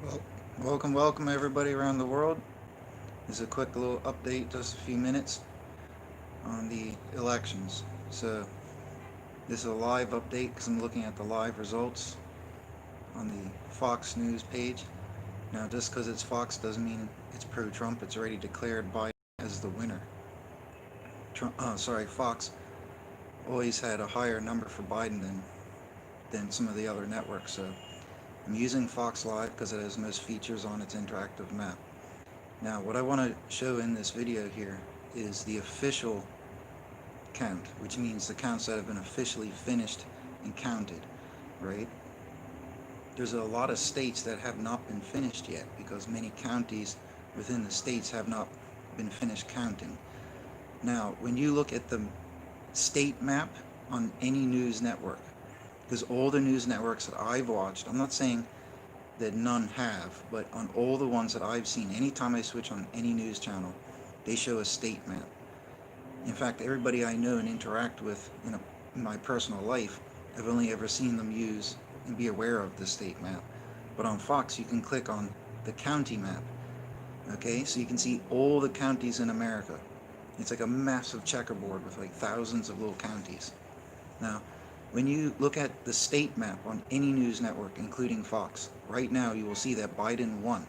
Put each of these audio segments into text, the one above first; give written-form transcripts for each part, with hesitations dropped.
Well, welcome everybody around the world. This is a quick little update, just a few minutes on the elections. So this is a live update because I'm looking at the live results on the Fox News page. Now, just because it's Fox doesn't mean it's pro-Trump. It's already declared Biden as the winner. Fox always had a higher number for Biden than some of the other networks. So I'm using Fox Live because it has most features on its interactive map. Now, what I want to show in this video here is the official count, which means the counts that have been officially finished and counted, right? There's a lot of states that have not been finished yet because many counties within the states have not been finished counting. Now, when you look at the state map on any news network, because all the news networks that I've watched, I'm not saying that none have, but on all the ones that I've seen, anytime I switch on any news channel, they show a state map. In fact, everybody I know and interact with in my personal life, I've only ever seen them use and be aware of the state map. But on Fox, you can click on the county map. Okay, so you can see all the counties in America. It's like a massive checkerboard with like thousands of little counties. Now, when you look at the state map on any news network, including Fox, right now you will see that Biden won.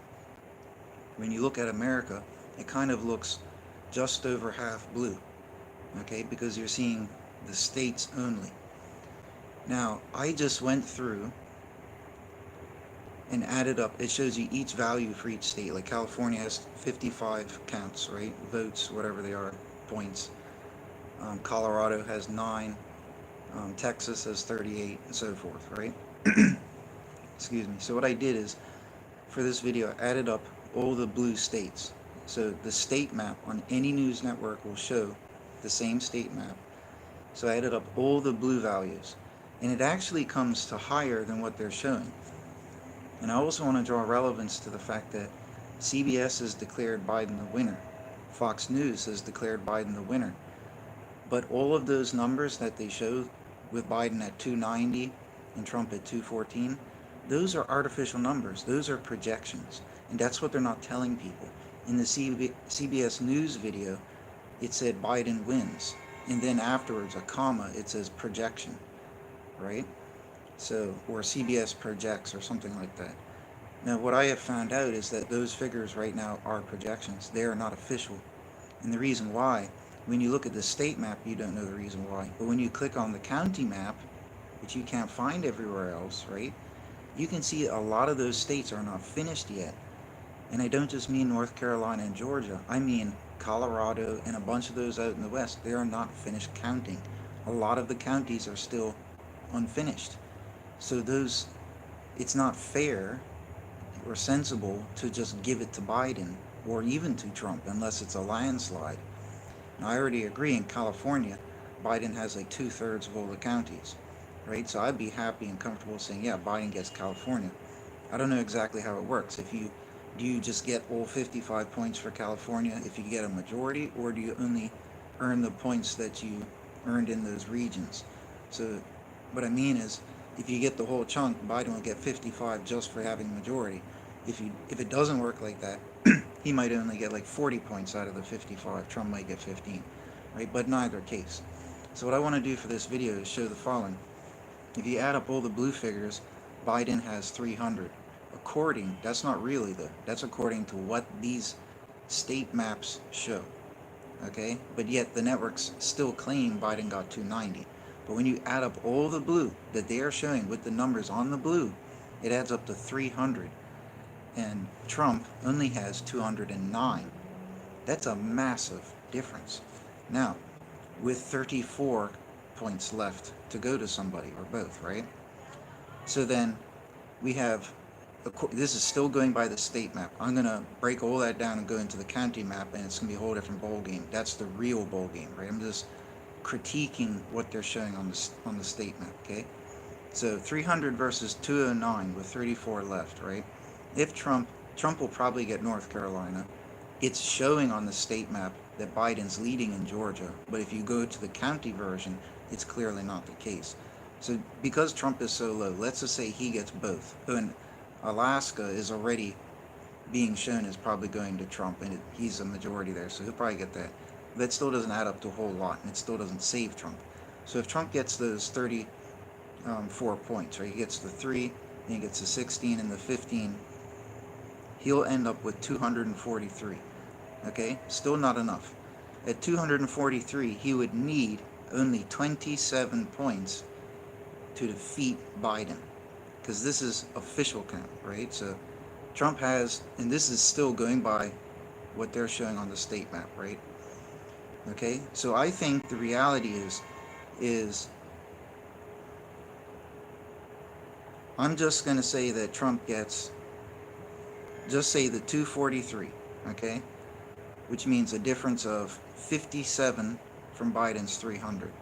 When you look at America, it kind of looks just over half blue, okay, because you're seeing the states only. Now, I just went through and added up. It shows you each value for each state. Like California has 55 counts, right? Votes, whatever they are, points. Colorado has 9. Texas has 38, and so forth, right? Excuse me. So what I did is, for this video, I added up all the blue states. So the state map on any news network will show the same state map. So I added up all the blue values, and it actually comes to higher than what they're showing. And I also want to draw relevance to the fact that CBS has declared Biden the winner. Fox News has declared Biden the winner. But all of those numbers that they show with Biden at 290 and Trump at 214, those are artificial numbers. Those are projections. And that's what they're not telling people. In the CBS News video, it said Biden wins. And then afterwards, a comma, it says projection, right? So, or CBS projects or something like that. Now, what I have found out is that those figures right now are projections. They are not official. And the reason why, when you look at the state map, you don't know the reason why. But when you click on the county map, which you can't find everywhere else, right? You can see a lot of those states are not finished yet. And I don't just mean North Carolina and Georgia. I mean Colorado and a bunch of those out in the West. They are not finished counting. A lot of the counties are still unfinished. So it's not fair or sensible to just give it to Biden or even to Trump unless it's a landslide. Now, I already agree in California, Biden has like 2/3 of all the counties, right? So I'd be happy and comfortable saying, yeah, Biden gets California. I don't know exactly how it works. Do you just get all 55 points for California if you get a majority, or do you only earn the points that you earned in those regions? So what I mean is, if you get the whole chunk, Biden will get 55 just for having a majority. If it doesn't work like that, he might only get like 40 points out of the 55. Trump might get 15, right? But in either case. So what I want to do for this video is show the following. If you add up all the blue figures, Biden has 300. That's not really that's according to what these state maps show, okay? But yet the networks still claim Biden got 290. But when you add up all the blue that they are showing with the numbers on the blue, it adds up to 300. And Trump only has 209. That's a massive difference. Now, with 34 points left to go to somebody or both, right? So then we have, this is still going by the state map. I'm going to break all that down and go into the county map, and it's going to be a whole different ball game. That's the real ball game, right? I'm just critiquing what they're showing on the state map, okay? So 300 versus 209 with 34 left, right? If Trump will probably get North Carolina. It's showing on the state map that Biden's leading in Georgia, but if you go to the county version, it's clearly not the case. So because Trump is so low, let's just say he gets both. And Alaska is already being shown as probably going to Trump, and he's a majority there, so he'll probably get that. That still doesn't add up to a whole lot, and it still doesn't save Trump. So if Trump gets those 34 points, right, he gets the 3, then he gets the 16 and the 15, he'll end up with 243. Okay, still not enough. At 243, he would need only 27 points to defeat Biden, because this is official count, right? So Trump has, and this is still going by what they're showing on the state map, right? Okay, so I think the reality is I'm just going to say that Trump gets, just say the 243, okay, which means a difference of 57 from Biden's 300.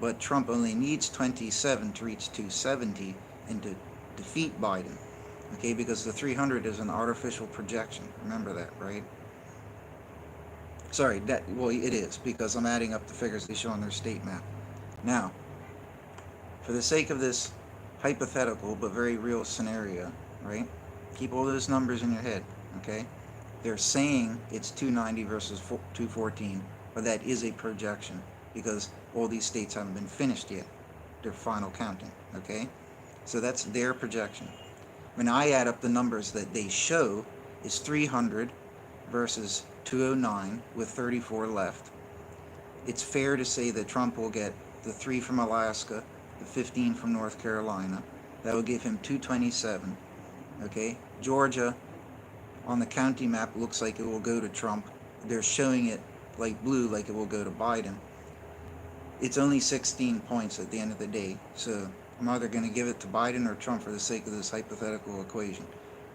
But Trump only needs 27 to reach 270 and to defeat Biden, okay, because the 300 is an artificial projection. Remember that, right? Sorry, well, it is, because I'm adding up the figures they show on their state map. Now, for the sake of this hypothetical but very real scenario, right? Keep all those numbers in your head, okay? They're saying it's 290 versus 214, but that is a projection because all these states haven't been finished yet. Their final counting, okay? So that's their projection. When I add up the numbers that they show, is 300 versus 209 with 34 left. It's fair to say that Trump will get the 3 from Alaska, the 15 from North Carolina. That will give him 227. Okay, Georgia on the county map looks like it will go to Trump. They're showing it light blue like it will go to Biden. It's only 16 points at the end of the day, so I'm either going to give it to Biden or Trump for the sake of this hypothetical equation.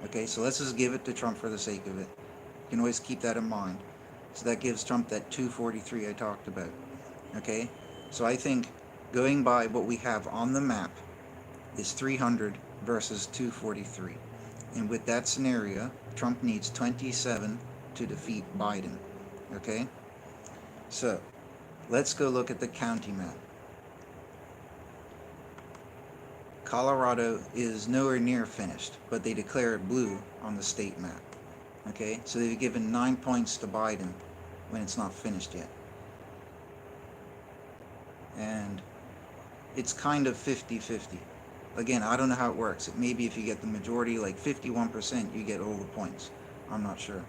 Okay, so let's just give it to Trump for the sake of it. You can always keep that in mind. So that gives Trump that 243 I talked about. Okay, so I think going by what we have on the map is 300 versus 243. And with that scenario, Trump needs 27 to defeat Biden. Okay, so let's go look at the county map. Colorado is nowhere near finished, but they declare it blue on the state map. Okay, so they've given 9 points to Biden when it's not finished yet. And it's kind of 50-50. Again, I don't know how it works. Maybe if you get the majority, like 51%, you get all the points. I'm not sure.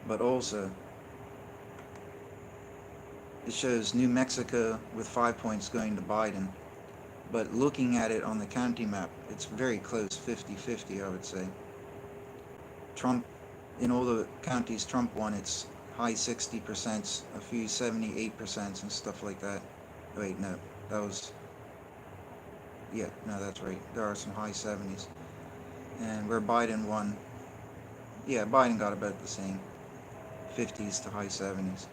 But also, it shows New Mexico with 5 points going to Biden. But looking at it on the county map, it's very close, 50-50, I would say. Trump, in all the counties Trump won, it's high 60%, a few 78% and stuff like that. Wait, no, that was, yeah, no, that's right. There are some high 70s. And where Biden won, yeah, Biden got about the same, 50s to high 70s.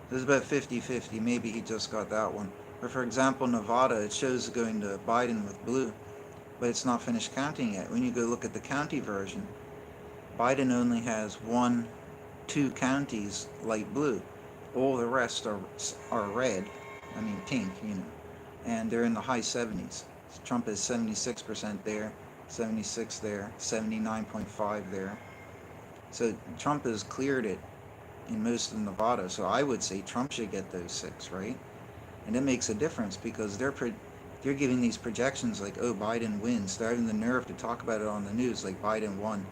So it's about 50-50. Maybe he just got that one. Or for example, Nevada, it shows going to Biden with blue, but it's not finished counting yet. When you go look at the county version, Biden only has 2 counties light blue. All the rest are red, I mean pink, you know, and they're in the high 70s. Trump is 76% there, 76 there, 79.5 there. So Trump has cleared it in most of Nevada, so I would say Trump should get those 6, right? And it makes a difference because they're giving these projections like, oh, Biden wins. They're having the nerve to talk about it on the news like Biden won.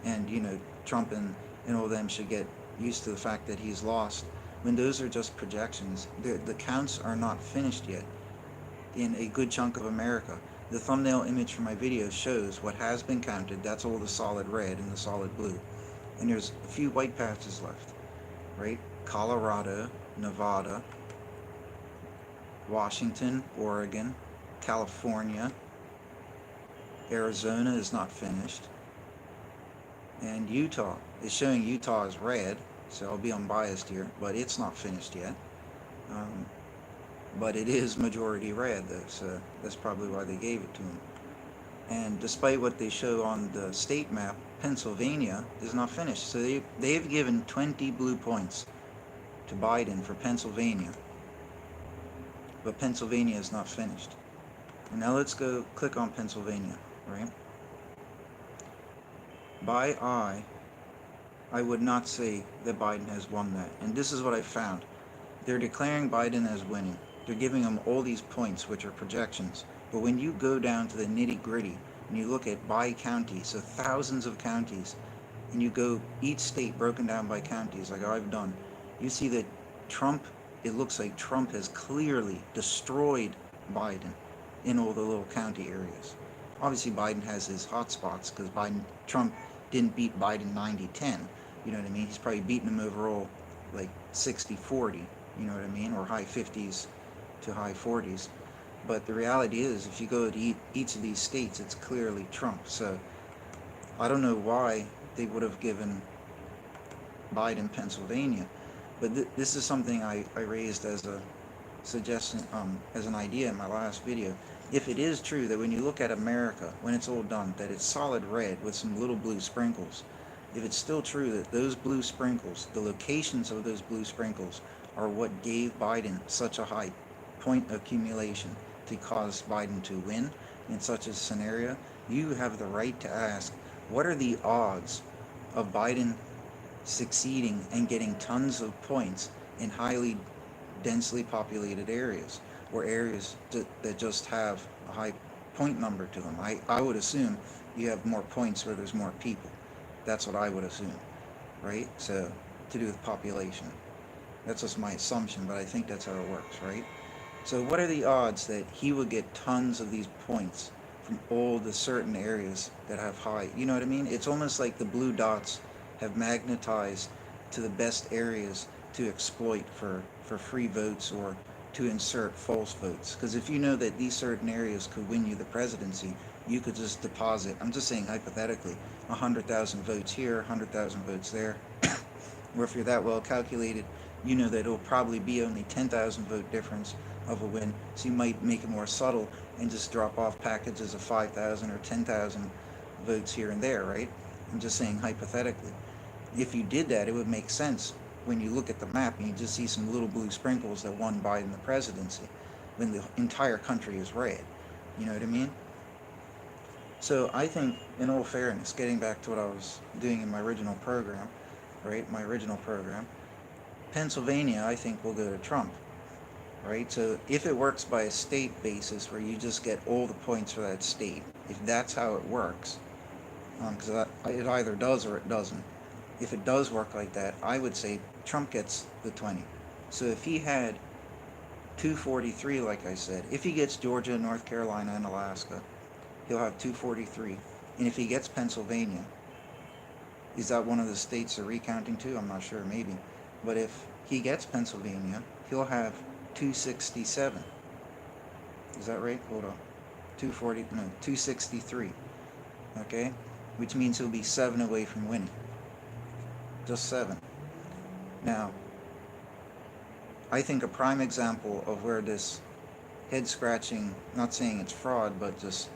And, you know, Trump and all of them should get used to the fact that he's lost. When those are just projections, the counts are not finished yet in a good chunk of America. The thumbnail image for my video shows what has been counted. That's all the solid red and the solid blue. And there's a few white patches left, right? Colorado, Nevada, Washington, Oregon, California, Arizona is not finished, and Utah is showing Utah as red, so I'll be unbiased here, but it's not finished yet. But it is majority red though, so that's probably why they gave it to him. And despite what they show on the state map, Pennsylvania is not finished. So they've given 20 blue points to Biden for Pennsylvania, but Pennsylvania is not finished. And now let's go click on Pennsylvania, right? by eye, I would not say that Biden has won that. And this is what I found. They're declaring Biden as winning. They're giving him all these points, which are projections. But when you go down to the nitty gritty and you look at by county, so thousands of counties, and you go each state broken down by counties, like I've done, you see that Trump, it looks like Trump has clearly destroyed Biden in all the little county areas. Obviously, Biden has his hot spots because Trump didn't beat Biden 90-10. You know what I mean? He's probably beaten him overall like 60-40, you know what I mean? Or high 50s to high 40s. But the reality is, if you go to each of these states, it's clearly Trump. So I don't know why they would have given Biden Pennsylvania, but this is something I raised as a suggestion, as an idea in my last video. If it is true that when you look at America, when it's all done, that it's solid red with some little blue sprinkles, if it's still true that those blue sprinkles, the locations of those blue sprinkles, are what gave Biden such a high point accumulation to cause Biden to win in such a scenario, you have the right to ask, what are the odds of Biden succeeding and getting tons of points in highly densely populated areas, or areas that just have a high point number to them? I would assume you have more points where there's more people. That's what I would assume, right? So, to do with population. That's just my assumption, but I think that's how it works, right? So what are the odds that he would get tons of these points from all the certain areas that have high, you know what I mean? It's almost like the blue dots have magnetized to the best areas to exploit for free votes or to insert false votes. Because if you know that these certain areas could win you the presidency, you could just deposit, I'm just saying hypothetically, 100,000 votes here, 100,000 votes there. Or if you're that well calculated, you know that it'll probably be only 10,000 vote difference of a win. So you might make it more subtle and just drop off packages of 5,000 or 10,000 votes here and there, right? I'm just saying hypothetically. If you did that, it would make sense when you look at the map and you just see some little blue sprinkles that won Biden the presidency when the entire country is red. You know what I mean? So I think, in all fairness, getting back to what I was doing in my original program, right? My original program, Pennsylvania, I think, will go to Trump, right? So if it works by a state basis where you just get all the points for that state, if that's how it works, because it either does or it doesn't. If it does work like that, I would say Trump gets the 20. So if he had 243, like I said, if he gets Georgia, North Carolina, and Alaska, he'll have 243. And if he gets Pennsylvania, is that one of the states they're recounting to? I'm not sure, maybe. But if he gets Pennsylvania, he'll have 267. Is that right? Hold on. 240, no, 263. Okay? Which means he'll be 7 away from winning. Just 7. Now, I think a prime example of where this head scratching, not saying it's fraud, but just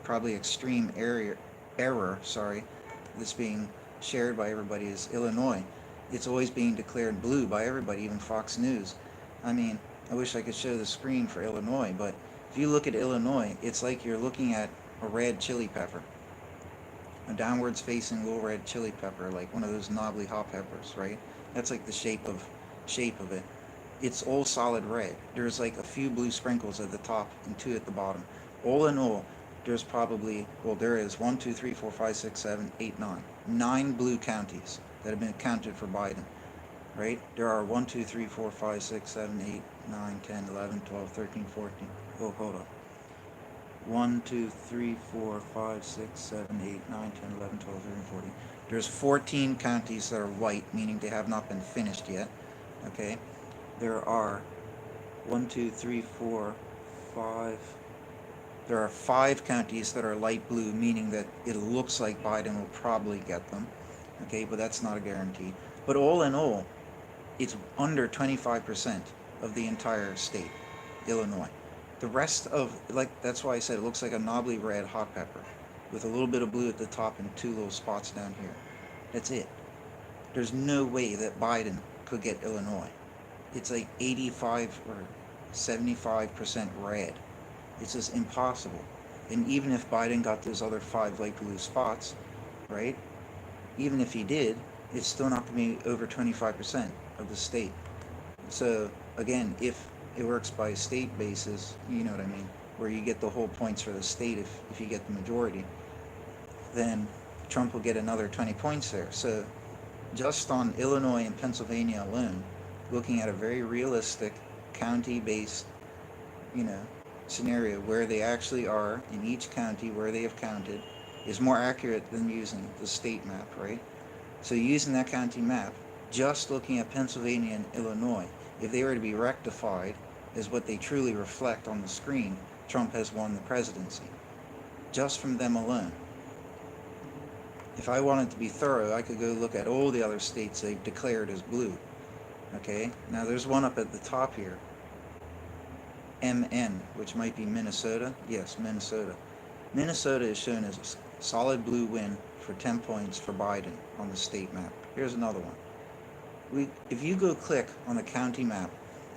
probably extreme error, that's being shared by everybody is Illinois. It's always being declared blue by everybody, even Fox News. I mean, I wish I could show the screen for Illinois, but if you look at Illinois, it's like you're looking at a red chili pepper. A downwards facing little red chili pepper, like one of those knobbly hot peppers, right? That's like the shape of it. It's all solid red. There's like a few blue sprinkles at the top and 2 at the bottom. All in all, there's probably, well, there is 1, 2, 3, 4, 5, 6, 7, 8, 9. 9 blue counties that have been counted for Biden, right? There are 1, 2, 3, 4, 5, 6, 7, 8, 9, 10, 11, 12, 13, 14. Oh, hold on. 1, 2, 3, 4, 5, 6, 7, 8, 9, 10, 11, 12, 13, 14. There's 14 counties that are white, meaning they have not been finished yet. Okay? There are 1, 2, 3, 4, 5. There are 5 counties that are light blue, meaning that it looks like Biden will probably get them. Okay, but that's not a guarantee. But all in all, it's under 25% of the entire state, Illinois. The rest of, like, that's why I said it looks like a knobbly red hot pepper with a little bit of blue at the top and 2 little spots down here. That's it. There's no way that Biden could get Illinois. It's like 85 or 75% red. It's just impossible. And even if Biden got those other 5 light blue spots, right? Even if he did, it's still not going to be over 25% of the state. So again, if it works by state basis, you know what I mean, where you get the whole points for the state if you get the majority, then Trump will get another 20 points there. So just on Illinois and Pennsylvania alone, looking at a very realistic county-based, you know, scenario where they actually are in each county where they have counted is more accurate than using the state map, right? So using that county map, just looking at Pennsylvania and Illinois, if they were to be rectified as what they truly reflect on the screen, Trump has won the presidency. Just from them alone. If I wanted to be thorough, I could go look at all the other states they've declared as blue. Okay, now there's one up at the top here, MN, which might be Minnesota. Yes, Minnesota. Minnesota is shown as a solid blue win for 10 points for Biden on the state map. Here's another one. If you go click on the county map,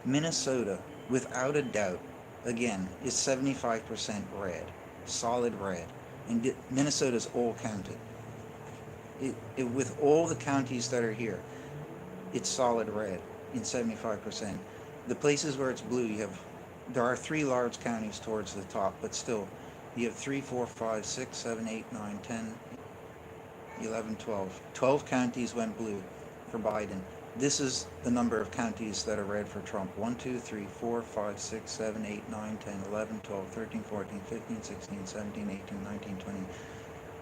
Minnesota, without a doubt, again, is 75% red, solid red. And Minnesota's all counted. With all the counties that are here, it's solid red in 75%. The places where it's blue, there are 3 large counties towards the top, but still, you have 3, 4, 5, 6, 7, 8, 9, 10, 11, 12. 12 counties went blue for Biden. This is the number of counties that are red for Trump. 1, 2, 3, 4, 5, 6, 7, 8, 9, 10, 11, 12, 13, 14, 15, 16, 17, 18, 19, 20,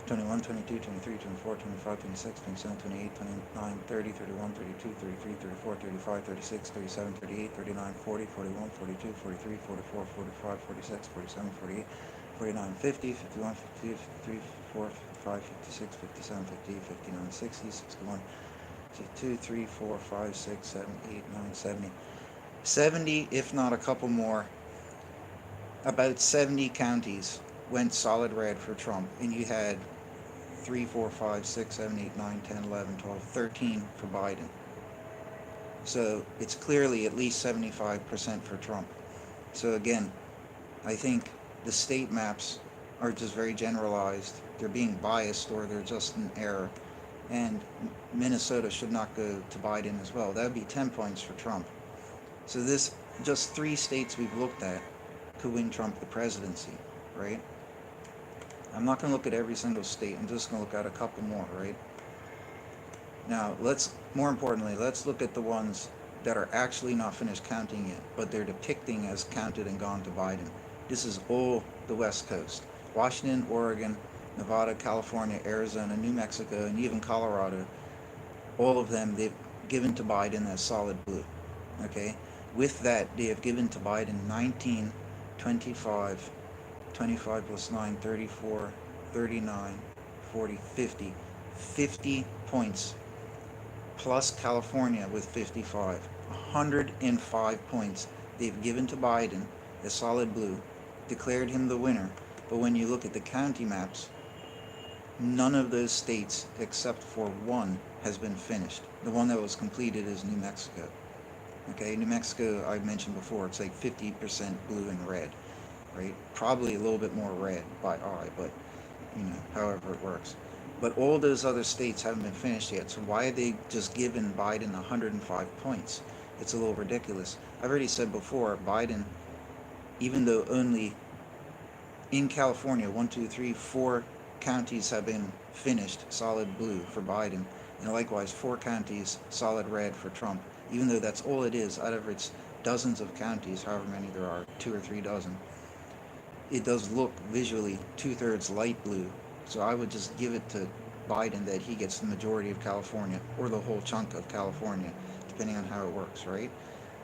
21, 22, 23, 24, 25, 26, 27, 28, 29, 30, 31, 32, 33, 34, 35, 36, 37, 38, 39, 40, 41, 42, 43, 44, 45, 46, 47, 48, 49, 50, 51, 52, 53, 54, 55, 56, 57, 58, 59, 60, 61, 62, 3, 4, 5, 6, 7, 8, 9, 70. 70, if not a couple more, about 70 counties went solid red for Trump, and you had 3, 4, 5, 6, 7, 8, 9, 10, 11, 12, 13 for Biden. So it's clearly at least 75% for Trump. So again, I think the state maps are just very generalized. They're being biased, or they're just an error. And Minnesota should not go to Biden as well. That would be 10 points for Trump. So this, just 3 states we've looked at could win Trump the presidency, right? I'm not going to look at every single state. I'm just going to look at a couple more, right? Now, more importantly, let's look at the ones that are actually not finished counting yet, but they're depicting as counted and gone to Biden. This is all the West Coast. Washington, Oregon, Nevada, California, Arizona, New Mexico, and even Colorado. All of them, they've given to Biden as solid blue, okay? With that, they have given to Biden 19, 25, 25 plus 9, 34, 39, 40, 50. 50 points, plus California with 55. 105 points they've given to Biden as solid blue, declared him the winner. But when you look at the county maps, none of those states, except for one, has been finished. The one that was completed is New Mexico. Okay, New Mexico, I mentioned before, it's like 50% blue and red. Right? Probably a little bit more red by eye, but however it works. But all those other states haven't been finished yet, so why are they just giving Biden 105 points? It's a little ridiculous. I've already said before, Biden, even though only in California, 1, 2, 3, 4 counties have been finished solid blue for Biden, and likewise 4 counties solid red for Trump, even though that's all it is out of its dozens of counties, however many there are, 2 or 3 dozen. It does look visually 2/3 light blue, so I would just give it to Biden that he gets the majority of California, or the whole chunk of California, depending on how it works, right?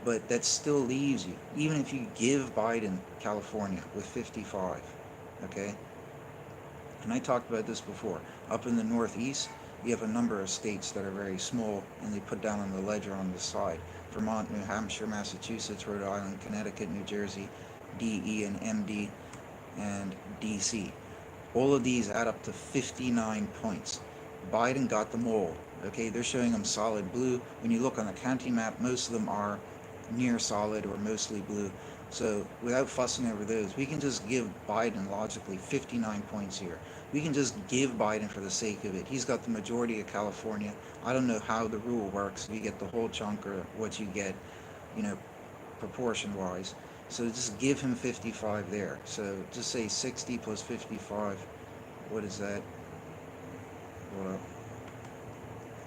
But that still leaves you, even if you give Biden California with 55, okay? And I talked about this before. Up in the Northeast, you have a number of states that are very small, and they put down on the ledger on the side. Vermont, New Hampshire, Massachusetts, Rhode Island, Connecticut, New Jersey, DE and MD, and DC. All of these add up to 59 points. Biden got them all. Okay, they're showing them solid blue. When you look on the county map, most of them are near solid or mostly blue. So without fussing over those, we can just give Biden logically 59 points here. We can just give Biden for the sake of it. He's got the majority of California. I don't know how the rule works. If you get the whole chunk or what you get, you know, proportion wise. So just give him 55 there. So just say 60 plus 55. What is that? Hold up.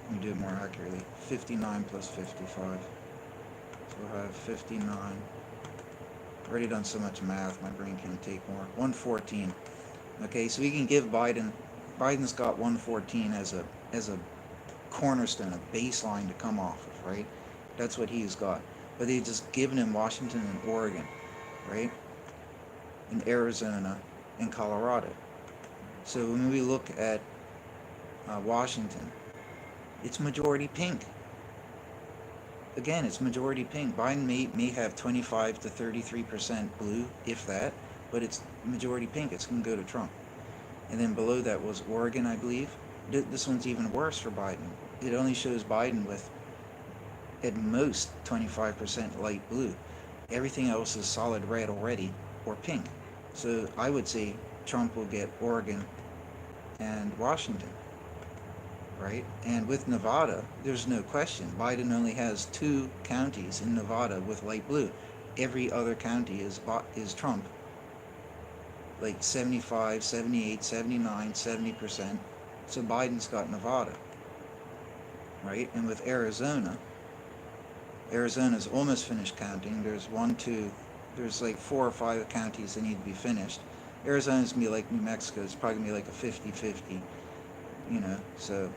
Let me do it more accurately. 59 plus 55. So we'll have 59. I've already done so much math, my brain can't take more. 114. Okay, so we can give Biden's got 114 as a cornerstone, a baseline to come off of, right? That's what he's got. But they've just given him Washington and Oregon, right? And Arizona and Colorado. So when we look at Washington, it's majority pink. Again, it's majority pink. Biden may have 25 to 33% blue, if that, but it's majority pink. It's going to go to Trump. And then below that was Oregon, I believe. This one's even worse for Biden. It only shows Biden with, at most, 25% light blue. Everything else is solid red already, or pink. So I would say Trump will get Oregon and Washington, right? And with Nevada, there's no question. Biden only has 2 counties in Nevada with light blue. Every other county is Trump. Like 75, 78, 79, 70%. So Biden's got Nevada, right? And with Arizona's almost finished counting. There's there's like 4 or 5 counties that need to be finished. Arizona's gonna be like New Mexico. It's probably gonna be like a 50-50, you know, so.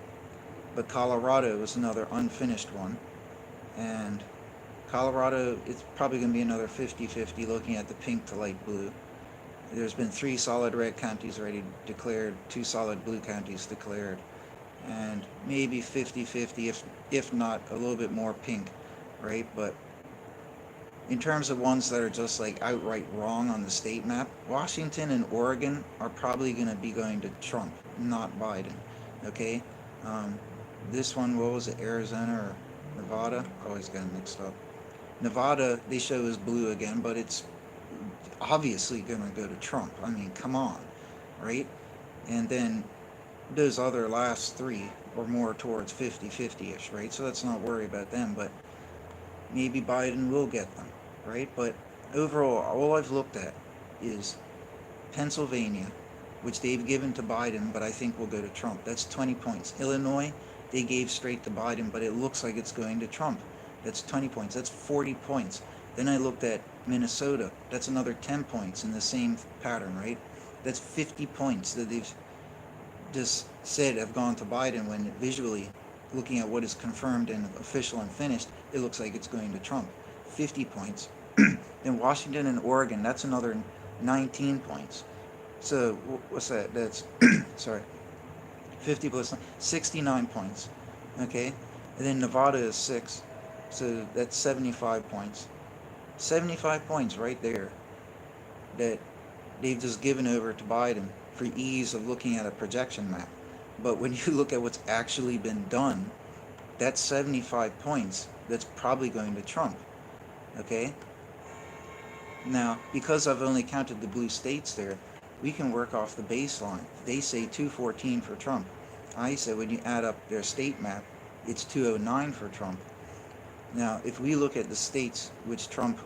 But Colorado is another unfinished one. And Colorado, it's probably gonna be another 50-50 looking at the pink to light blue. There's been 3 solid red counties already declared, 2 solid blue counties declared, and maybe 50-50 if not a little bit more pink, right? But in terms of ones that are just like outright wrong on the state map, Washington and Oregon are probably going to be going to Trump, not Biden. Okay? This one, what was it, Arizona or Nevada? Always got mixed up. Nevada, they show as blue again, but it's obviously going to go to Trump. I mean, come on, right? And then those other last 3 are more towards 50-50-ish, right? So let's not worry about them, but maybe Biden will get them, right? But overall, all I've looked at is Pennsylvania, which they've given to Biden, but I think will go to Trump. That's 20 points. Illinois, they gave straight to Biden, but it looks like it's going to Trump. That's 20 points. That's 40 points. Then I looked at Minnesota. That's another 10 points in the same pattern, right? That's 50 points that they've just said have gone to Biden, when visually, looking at what is confirmed and official and finished, it looks like it's going to Trump. 50 points. Then Washington and Oregon, that's another 19 points. So what's that? That's, sorry, 50 plus 69 points. Okay? And then Nevada is 6. So that's 75 points. 75 points right there that they've just given over to Biden for ease of looking at a projection map. But when you look at what's actually been done, that's 75 points that's probably going to Trump. Okay? Now, because I've only counted the blue states there, we can work off the baseline. They say 214 for Trump. I say when you add up their state map, it's 209 for Trump. Now, if we look at the states which Trump,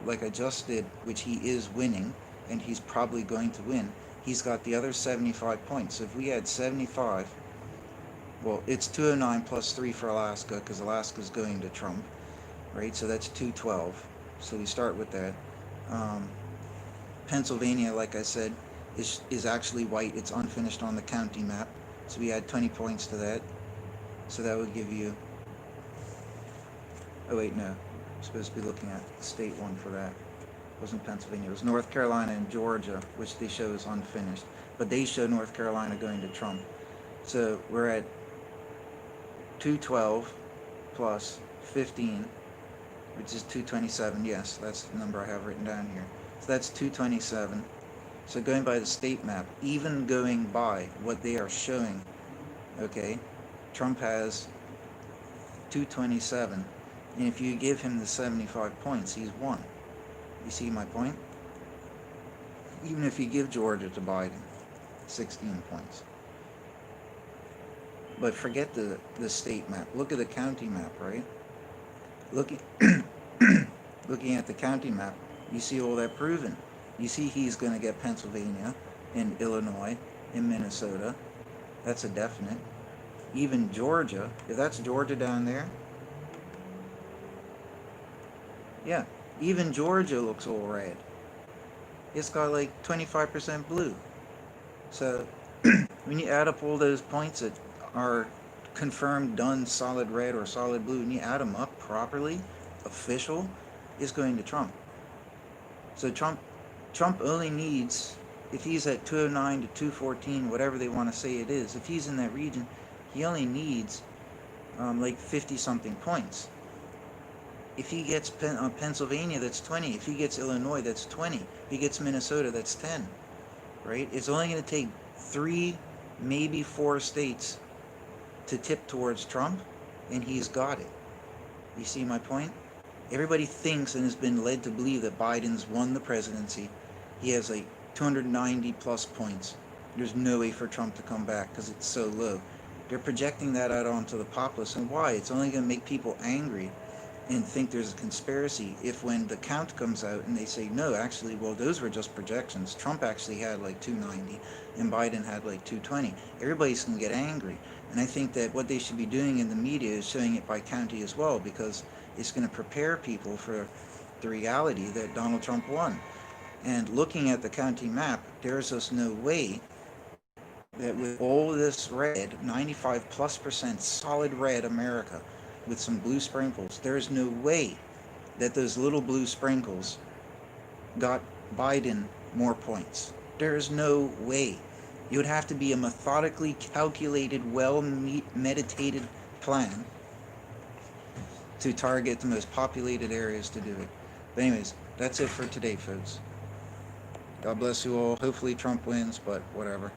like I just did, which he is winning, and he's probably going to win, he's got the other 75 points. So if we add 75, well, it's 209 plus 3 for Alaska, because Alaska's going to Trump, right? So that's 212. So we start with that. Pennsylvania, like I said, is actually white. It's unfinished on the county map. So we add 20 points to that. So that would give you... Oh wait, no. I'm supposed to be looking at the state one for that. It wasn't Pennsylvania. It was North Carolina and Georgia, which they show as unfinished. But they show North Carolina going to Trump. So we're at 212 plus 15, which is 227. Yes, that's the number I have written down here. So that's 227. So going by the state map, even going by what they are showing, okay, Trump has 227. And if you give him the 75 points, he's won. You see my point? Even if you give Georgia to Biden, 16 points. But forget the state map. Look at the county map, right? Looking looking at the county map, you see all that proven. You see he's going to get Pennsylvania and Illinois and Minnesota. That's a definite. Even Georgia, if that's Georgia down there, yeah, even Georgia looks all red. It's got like 25% blue. So when you add up all those points that are confirmed, done, solid red or solid blue, and you add them up properly, official, is going to Trump. So Trump only needs, if he's at 209 to 214, whatever they want to say it is, if he's in that region, he only needs like 50 something points. If he gets Pennsylvania, that's 20. If he gets Illinois, that's 20. If he gets Minnesota, that's 10. Right? It's only going to take 3, maybe 4 states to tip towards Trump, and he's got it. You see my point? Everybody thinks and has been led to believe that Biden's won the presidency. He has like 290 plus points. There's no way for Trump to come back because it's so low. They're projecting that out onto the populace. And why? It's only going to make people angry and think there's a conspiracy if when the count comes out and they say, no, actually, well, those were just projections. Trump actually had like 290 and Biden had like 220. Everybody's going to get angry. And I think that what they should be doing in the media is showing it by county as well, because it's going to prepare people for the reality that Donald Trump won. And looking at the county map, there's just no way that with all this red, 95+% solid red America, with some blue sprinkles, there's no way that those little blue sprinkles got Biden more points. There's no way. It would have to be a methodically calculated, well-meditated plan to target the most populated areas to do it. But anyways, that's it for today, folks. God bless you all. Hopefully Trump wins, but whatever.